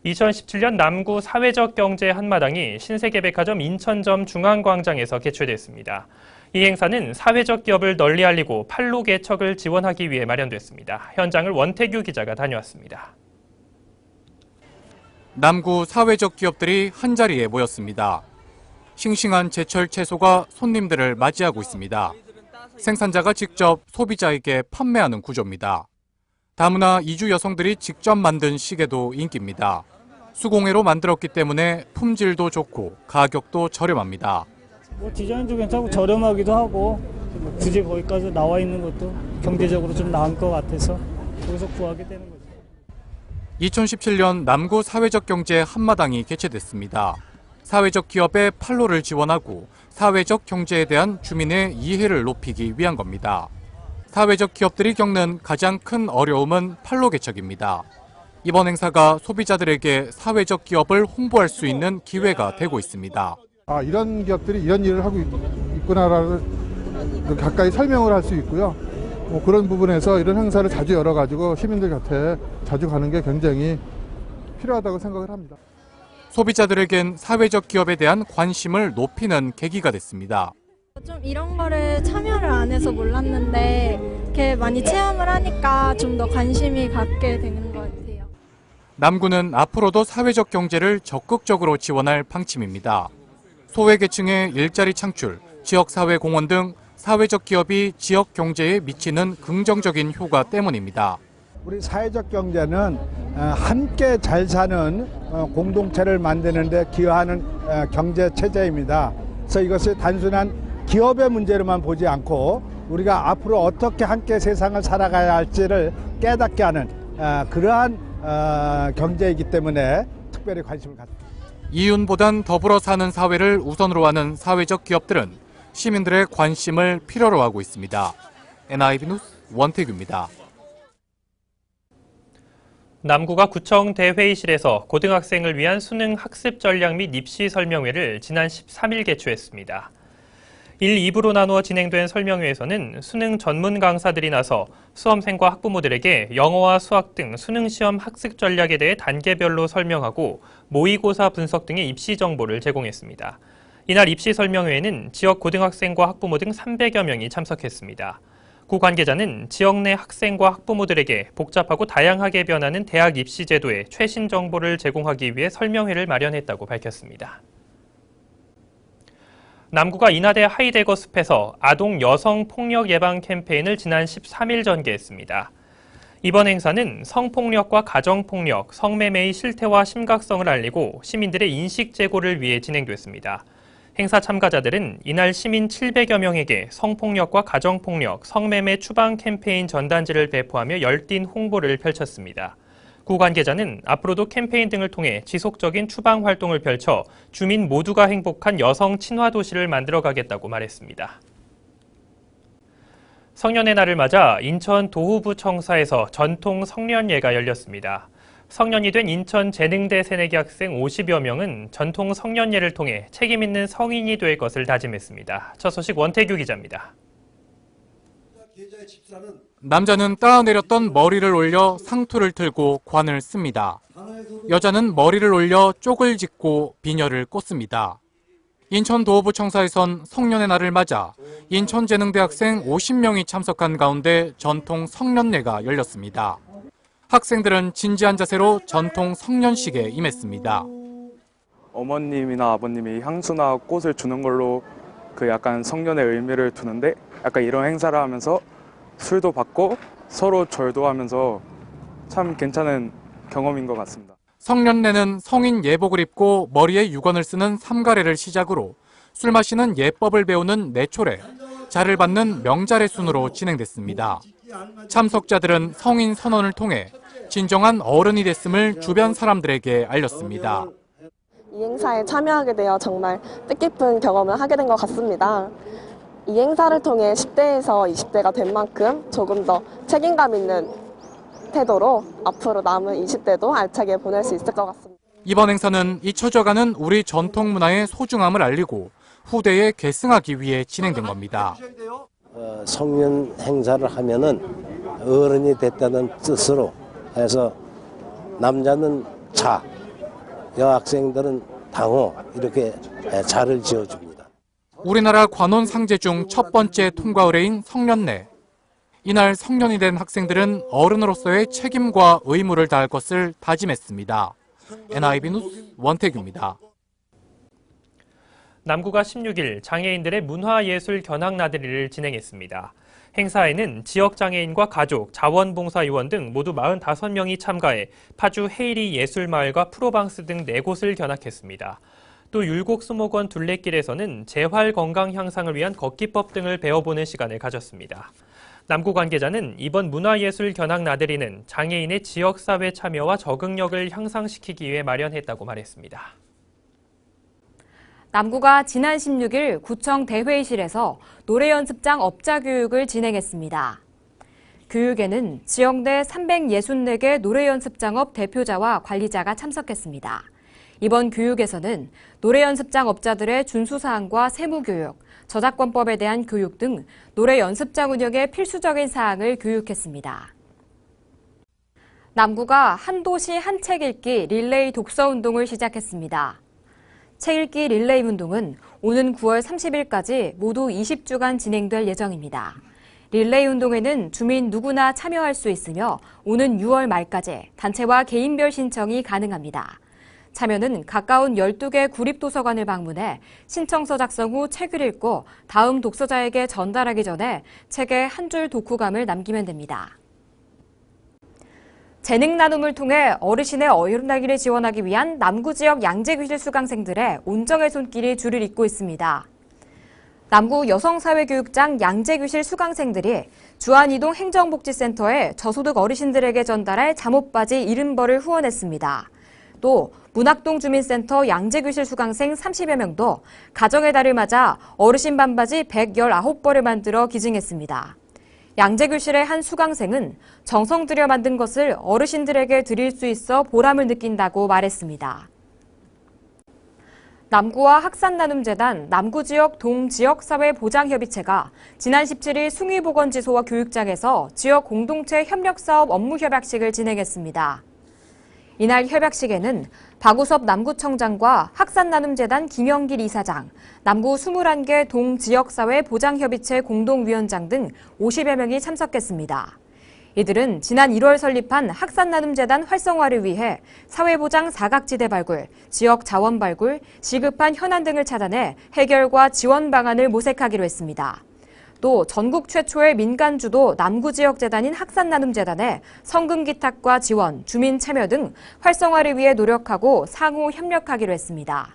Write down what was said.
2017년 남구 사회적 경제 한마당이 신세계백화점 인천점 중앙광장에서 개최됐습니다. 이 행사는 사회적 기업을 널리 알리고 판로 개척을 지원하기 위해 마련됐습니다. 현장을 원태규 기자가 다녀왔습니다. 남구 사회적 기업들이 한자리에 모였습니다. 싱싱한 제철 채소가 손님들을 맞이하고 있습니다. 생산자가 직접 소비자에게 판매하는 구조입니다. 다문화 이주 여성들이 직접 만든 시계도 인기입니다. 수공예로 만들었기 때문에 품질도 좋고 가격도 저렴합니다. 디자인도 괜찮고 저렴하기도 하고 굳이 거기까지 나와 있는 것도 경제적으로 좀 나은 것 같아서 거기서 구하게 되는 거죠. 2017년 남구 사회적 경제 한마당이 개최됐습니다. 사회적 기업의 판로를 지원하고 사회적 경제에 대한 주민의 이해를 높이기 위한 겁니다. 사회적 기업들이 겪는 가장 큰 어려움은 판로 개척입니다. 이번 행사가 소비자들에게 사회적 기업을 홍보할 수 있는 기회가 되고 있습니다. 이런 기업들이 이런 일을 하고 있구나를 가까이 설명을 할 수 있고요. 그런 부분에서 이런 행사를 자주 열어가지고 시민들 곁에 자주 가는 게 굉장히 필요하다고 생각을 합니다. 소비자들에겐 사회적 기업에 대한 관심을 높이는 계기가 됐습니다. 좀 이런 거를 참여를 안 해서 몰랐는데 이렇게 많이 체험을 하니까 좀 더 관심이 갖게 되는 것 같아요. 남구는 앞으로도 사회적 경제를 적극적으로 지원할 방침입니다. 소외계층의 일자리 창출, 지역사회 공헌 등 사회적 기업이 지역 경제에 미치는 긍정적인 효과 때문입니다. 우리 사회적 경제는 함께 잘 사는 공동체를 만드는 데 기여하는 경제 체제입니다. 그래서 이것을 단순한 기업의 문제로만 보지 않고 우리가 앞으로 어떻게 함께 세상을 살아가야 할지를 깨닫게 하는 그러한 경제이기 때문에 특별히 관심을 갖습니다. 이윤보단 더불어 사는 사회를 우선으로 하는 사회적 기업들은 시민들의 관심을 필요로 하고 있습니다. NIB 뉴스 원태규입니다. 남구가 구청 대회의실에서 고등학생을 위한 수능 학습 전략 및 입시 설명회를 지난 13일 개최했습니다. 1, 2부로 나누어 진행된 설명회에서는 수능 전문 강사들이 나서 수험생과 학부모들에게 영어와 수학 등 수능 시험 학습 전략에 대해 단계별로 설명하고 모의고사 분석 등의 입시 정보를 제공했습니다. 이날 입시 설명회에는 지역 고등학생과 학부모 등 300여 명이 참석했습니다. 구 관계자는 지역 내 학생과 학부모들에게 복잡하고 다양하게 변하는 대학 입시 제도의 최신 정보를 제공하기 위해 설명회를 마련했다고 밝혔습니다. 남구가 인하대 하이데거 숲에서 아동 여성 폭력 예방 캠페인을 지난 13일 전개했습니다. 이번 행사는 성폭력과 가정폭력, 성매매의 실태와 심각성을 알리고 시민들의 인식 제고를 위해 진행됐습니다. 행사 참가자들은 이날 시민 700여 명에게 성폭력과 가정폭력, 성매매 추방 캠페인 전단지를 배포하며 열띤 홍보를 펼쳤습니다. 구 관계자는 앞으로도 캠페인 등을 통해 지속적인 추방 활동을 펼쳐 주민 모두가 행복한 여성 친화 도시를 만들어가겠다고 말했습니다. 성년의 날을 맞아 인천 도후부청사에서 전통 성년예가 열렸습니다. 성년이 된 인천 재능대 새내기 학생 50여 명은 전통 성년예를 통해 책임 있는 성인이 될 것을 다짐했습니다. 첫 소식 원태규 기자입니다. 남자는 따내렸던 머리를 올려 상투를 틀고 관을 씁니다. 여자는 머리를 올려 쪽을 짓고 비녀를 꽂습니다. 인천 도호부청사에선 성년의 날을 맞아 인천재능대 학생 50명이 참석한 가운데 전통 성년예가 열렸습니다. 학생들은 진지한 자세로 전통 성년식에 임했습니다. 어머님이나 아버님이 향수나 꽃을 주는 걸로 그 약간 성년의 의미를 두는데 약간 이런 행사를 하면서 술도 받고 서로 절도 하면서 참 괜찮은 경험인 것 같습니다. 성년례는 성인 예복을 입고 머리에 유건을 쓰는 삼가례를 시작으로 술 마시는 예법을 배우는 내초례, 자를 받는 명자례 순으로 진행됐습니다. 참석자들은 성인 선언을 통해 진정한 어른이 됐음을 주변 사람들에게 알렸습니다. 이 행사에 참여하게 되어 정말 뜻깊은 경험을 하게 된 것 같습니다. 이 행사를 통해 10대에서 20대가 된 만큼 조금 더 책임감 있는 태도로 앞으로 남은 20대도 알차게 보낼 수 있을 것 같습니다. 이번 행사는 잊혀져가는 우리 전통 문화의 소중함을 알리고 후대에 계승하기 위해 진행된 겁니다. 성년 행사를 하면은 어른이 됐다는 뜻으로 해서 남자는 자, 여학생들은 당호 이렇게 잘을 지어줍니다. 우리나라 관원 상제 중 첫 번째 통과 의례인 성년례. 이날 성년이 된 학생들은 어른으로서의 책임과 의무를 다할 것을 다짐했습니다. NIB 뉴스 원태규입니다. 남구가 16일 장애인들의 문화예술 견학 나들이를 진행했습니다. 행사에는 지역장애인과 가족, 자원봉사요원 등 모두 45명이 참가해 파주 헤이리 예술마을과 프로방스 등 4곳을 견학했습니다. 또 율곡수목원 둘레길에서는 재활 건강 향상을 위한 걷기법 등을 배워보는 시간을 가졌습니다. 남구 관계자는 이번 문화예술 견학 나들이는 장애인의 지역사회 참여와 적응력을 향상시키기 위해 마련했다고 말했습니다. 남구가 지난 16일 구청 대회의실에서 노래연습장 업자교육을 진행했습니다. 교육에는 지역 내 364개 노래연습장업 대표자와 관리자가 참석했습니다. 이번 교육에서는 노래연습장 업자들의 준수사항과 세무교육, 저작권법에 대한 교육 등 노래연습장 운영의 필수적인 사항을 교육했습니다. 남구가 한 도시 한 책 읽기 릴레이 독서 운동을 시작했습니다. 책 읽기 릴레이 운동은 오는 9월 30일까지 모두 20주간 진행될 예정입니다. 릴레이 운동에는 주민 누구나 참여할 수 있으며 오는 6월 말까지 단체와 개인별 신청이 가능합니다. 참여는 가까운 12개 구립도서관을 방문해 신청서 작성 후 책을 읽고 다음 독서자에게 전달하기 전에 책에 한 줄 독후감을 남기면 됩니다. 재능 나눔을 통해 어르신의 어른나기를 지원하기 위한 남구 지역 양재교실 수강생들의 온정의 손길이 줄을 잇고 있습니다. 남구 여성사회교육장 양재교실 수강생들이 주안이동 행정복지센터에 저소득 어르신들에게 전달할 잠옷바지 70벌을 후원했습니다. 또 문학동 주민센터 양재교실 수강생 30여 명도 가정의 달을 맞아 어르신 반바지 119벌을 만들어 기증했습니다. 양재교실의 한 수강생은 정성 들여 만든 것을 어르신들에게 드릴 수 있어 보람을 느낀다고 말했습니다. 남구와 학산나눔재단 남구지역 동지역사회보장협의체가 지난 17일 숭의보건지소와 교육장에서 지역 공동체 협력사업 업무협약식을 진행했습니다. 이날 협약식에는 박우섭 남구청장과 학산나눔재단 김영길 이사장, 남구 21개 동지역사회보장협의체 공동위원장 등 50여 명이 참석했습니다. 이들은 지난 1월 설립한 학산나눔재단 활성화를 위해 사회보장 사각지대 발굴, 지역 자원 발굴, 시급한 현안 등을 찾아내 해결과 지원 방안을 모색하기로 했습니다. 또 전국 최초의 민간주도 남구지역재단인 학산나눔재단에 성금 기탁과 지원, 주민 참여 등 활성화를 위해 노력하고 상호 협력하기로 했습니다.